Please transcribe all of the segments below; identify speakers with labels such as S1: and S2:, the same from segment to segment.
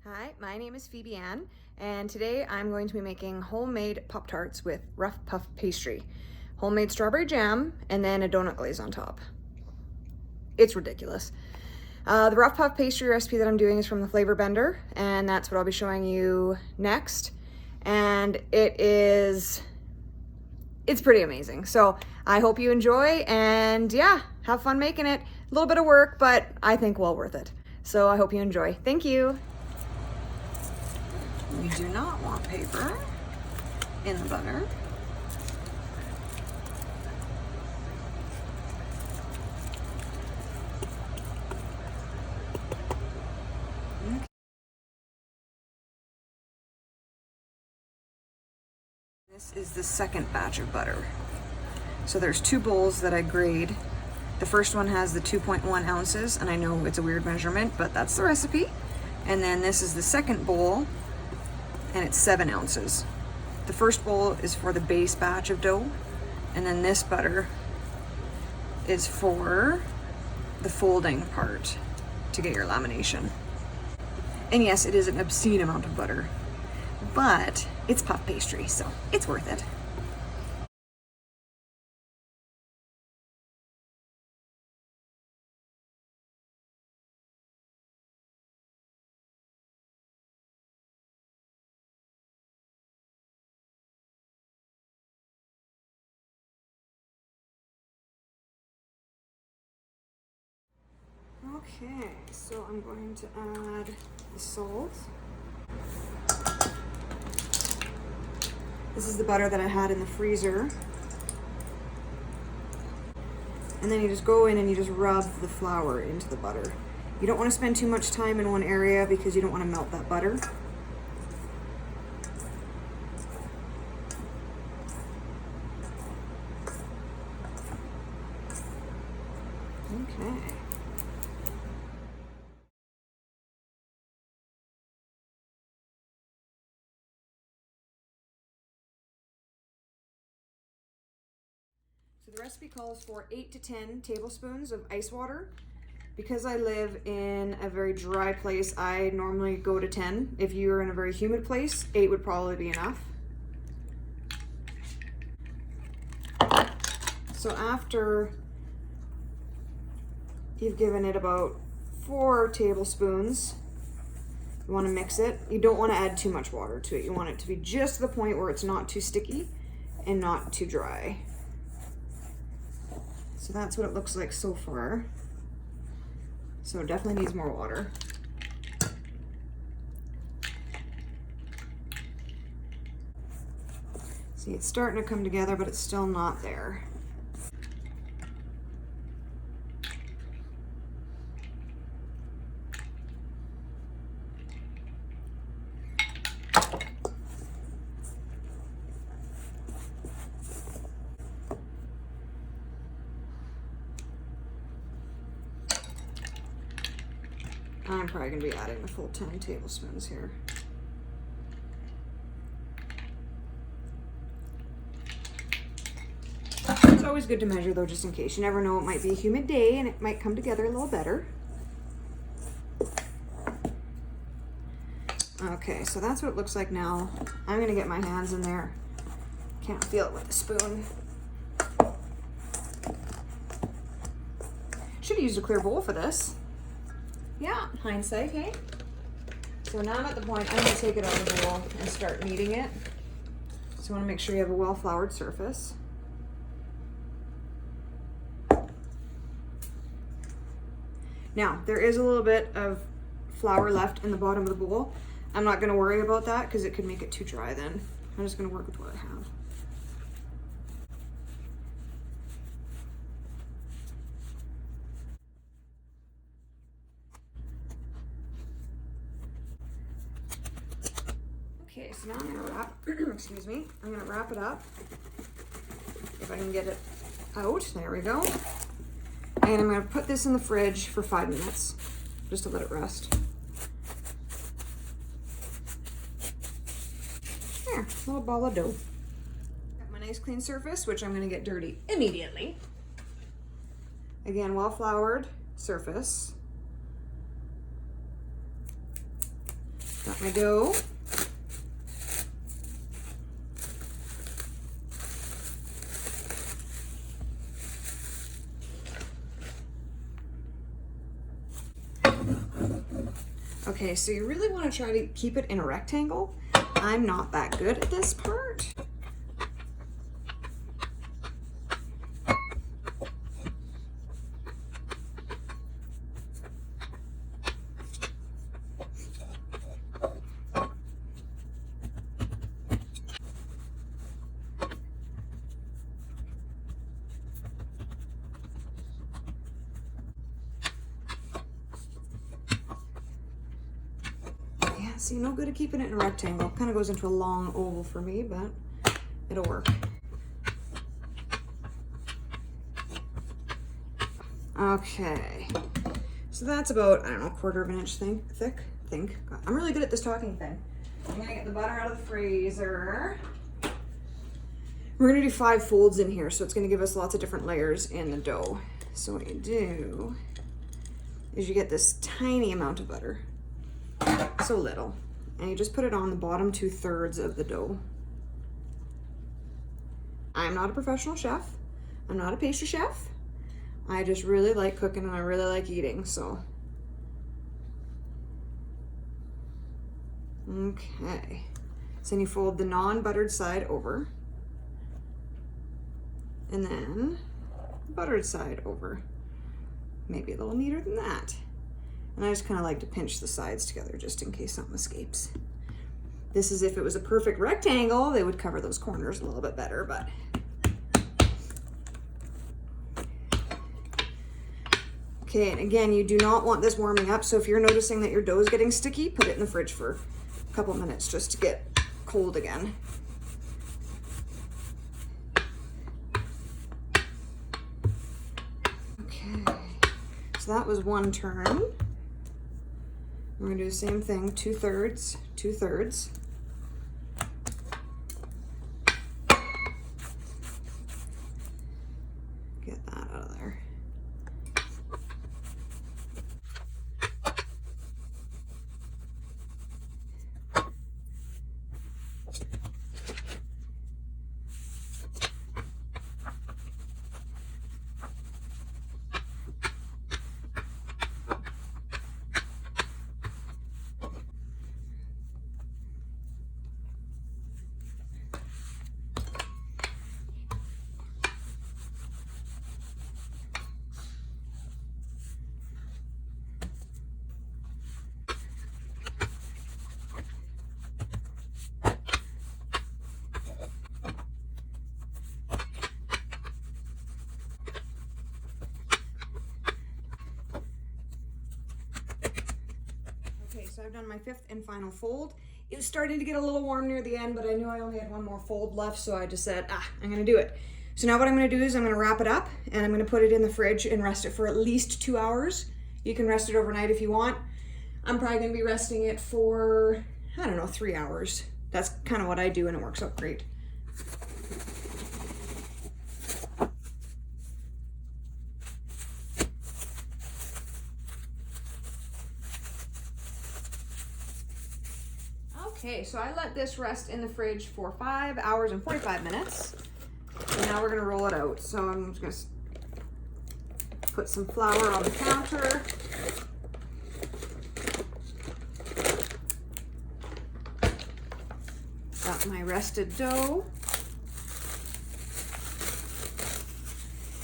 S1: Hi, my name is Phoebe Ann, and today I'm going to be making homemade Pop-Tarts with rough puff pastry, homemade strawberry jam, and then a donut glaze on top. It's ridiculous. The rough puff pastry recipe that I'm doing is from the Flavor Bender, and that's what I'll be showing you next. And it's pretty amazing. So I hope you enjoy, and yeah, have fun making it. A little bit of work, but I think well worth it. So I hope you enjoy. Thank you. We do not want paper in the butter. Okay. This is the second batch of butter. So there's two bowls that I grade. The first one has the 2.1 ounces, and I know it's a weird measurement, but that's the recipe. And then this is the second bowl, and it's 7 ounces. The first bowl is for the base batch of dough, and then this butter is for the folding part to get your lamination. And yes, it is an obscene amount of butter, but it's puff pastry, so it's worth it. Okay, so I'm going to add the salt. This is the butter that I had in the freezer. And then you just go in and you just rub the flour into the butter. You don't want to spend too much time in one area because you don't want to melt that butter. Okay. So the recipe calls for 8 to 10 tablespoons of ice water. Because I live in a very dry place, I normally go to 10. If you're in a very humid place, 8 would probably be enough. So after you've given it about 4 tablespoons, you want to mix it. You don't want to add too much water to it. You want it to be just to the point where it's not too sticky and not too dry. So that's what it looks like so far. So it definitely needs more water. See, it's starting to come together, but it's still not there. I'm probably gonna be adding the full 10 tablespoons here. It's always good to measure though, just in case. You never know, it might be a humid day and it might come together a little better. Okay, so that's what it looks like now. I'm gonna get my hands in there. Can't feel it with the spoon. Should have used a clear bowl for this. Yeah, hindsight, hey? So now I'm at the point, I'm gonna take it out of the bowl and start kneading it. So you wanna make sure you have a well-floured surface. Now, there is a little bit of flour left in the bottom of the bowl. I'm not gonna worry about that because it could make it too dry then. I'm just gonna work with what I have. Okay, so now I'm gonna wrap, excuse me, I'm gonna wrap it up. If I can get it out, there we go. And I'm gonna put this in the fridge for 5 minutes, just to let it rest. There, a little ball of dough. Got my nice clean surface, which I'm gonna get dirty immediately. Again, well-floured surface. Got my dough. Okay, so you really want to try to keep it in a rectangle. I'm not that good at this part. See, no good at keeping it in a rectangle. Kind of goes into a long oval for me, but it'll work. Okay, so that's about, I don't know, 1/4 of an inch thick. I'm really good at this talking thing. I'm gonna get the butter out of the freezer. We're gonna do 5 folds in here, so it's gonna give us lots of different layers in the dough. So what you do is you get this tiny amount of butter. So little, and you just put it on the bottom 2/3 of the dough. I'm not a professional chef. I'm not a pastry chef. I just really like cooking and I really like eating, so. Okay, so then you fold the non-buttered side over, and then buttered side over. Maybe a little neater than that. And I just kind of like to pinch the sides together just in case something escapes. This is if it was a perfect rectangle, they would cover those corners a little bit better, but. Okay, and again, you do not want this warming up, so if you're noticing that your dough is getting sticky, put it in the fridge for a couple minutes just to get cold again. Okay, so that was 1 turn. We're gonna do the same thing, 2/3, 2/3. Get that out of there. So I've done my 5th and final fold. It was starting to get a little warm near the end, but I knew I only had 1 more fold left, so I just said, I'm gonna do it. So now what I'm gonna do is I'm gonna wrap it up and I'm gonna put it in the fridge and rest it for at least 2 hours. You can rest it overnight if you want. I'm probably gonna be resting it for, I don't know, 3 hours. That's kind of what I do and it works out great. Okay, so I let this rest in the fridge for 5 hours and 45 minutes. And now we're gonna roll it out. So I'm just gonna put some flour on the counter. Got my rested dough.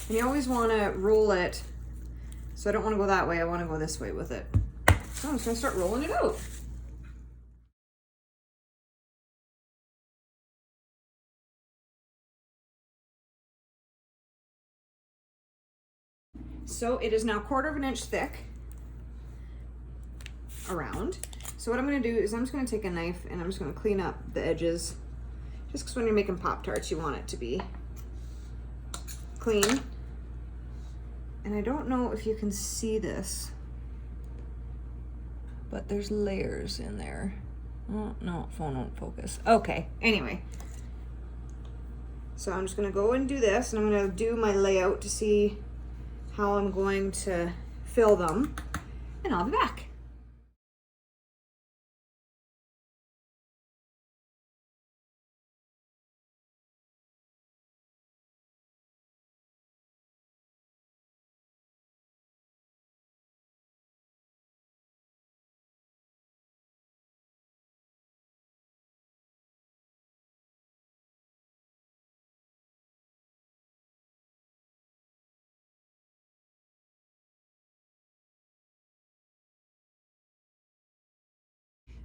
S1: And you always wanna roll it. So I don't wanna go that way, I wanna go this way with it. So I'm just gonna start rolling it out. So it is now 1/4 of an inch thick around. So what I'm gonna do is I'm just gonna take a knife and I'm just gonna clean up the edges. Just because when you're making Pop-Tarts, you want it to be clean. And I don't know if you can see this, but there's layers in there. Oh, no, phone won't focus. Okay, anyway. So I'm just gonna go and do this, and I'm gonna do my layout to see how I'm going to fill them, and I'll be back.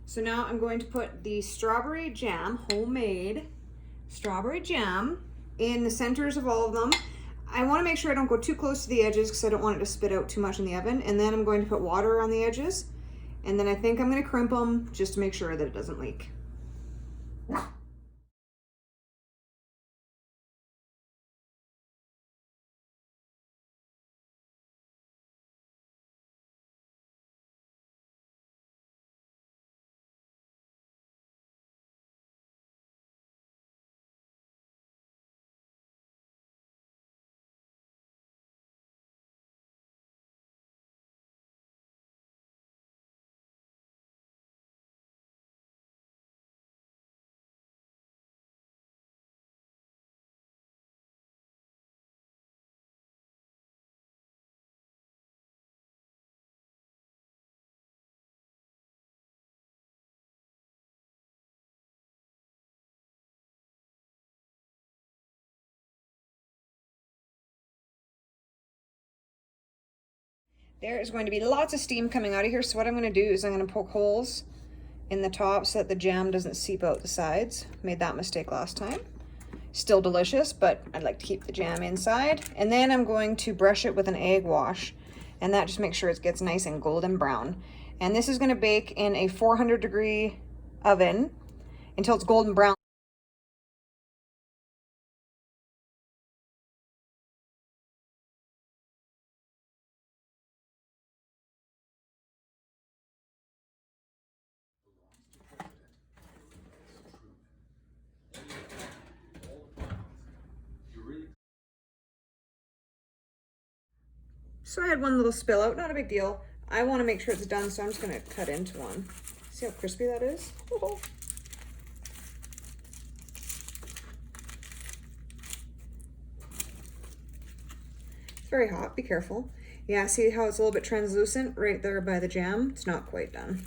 S1: So now I'm going to put the strawberry jam, homemade strawberry jam, in the centers of all of them. I want to make sure I don't go too close to the edges because I don't want it to spit out too much in the oven. And then I'm going to put water on the edges. And then I think I'm going to crimp them just to make sure that it doesn't leak. There is going to be lots of steam coming out of here, so what I'm going to do is I'm going to poke holes in the top so that the jam doesn't seep out the sides. Made that mistake last time. Still delicious, but I'd like to keep the jam inside. And then I'm going to brush it with an egg wash, and that just makes sure it gets nice and golden brown. And this is going to bake in a 400-degree oven until it's golden brown. So I had one little spill out, not a big deal. I want to make sure it's done, so I'm just going to cut into one. See how crispy that is? Oh. It's very hot, be careful. Yeah, see how it's a little bit translucent right there by the jam? It's not quite done.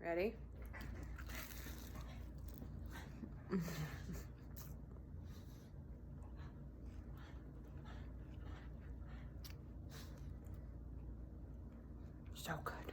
S1: Ready? So good.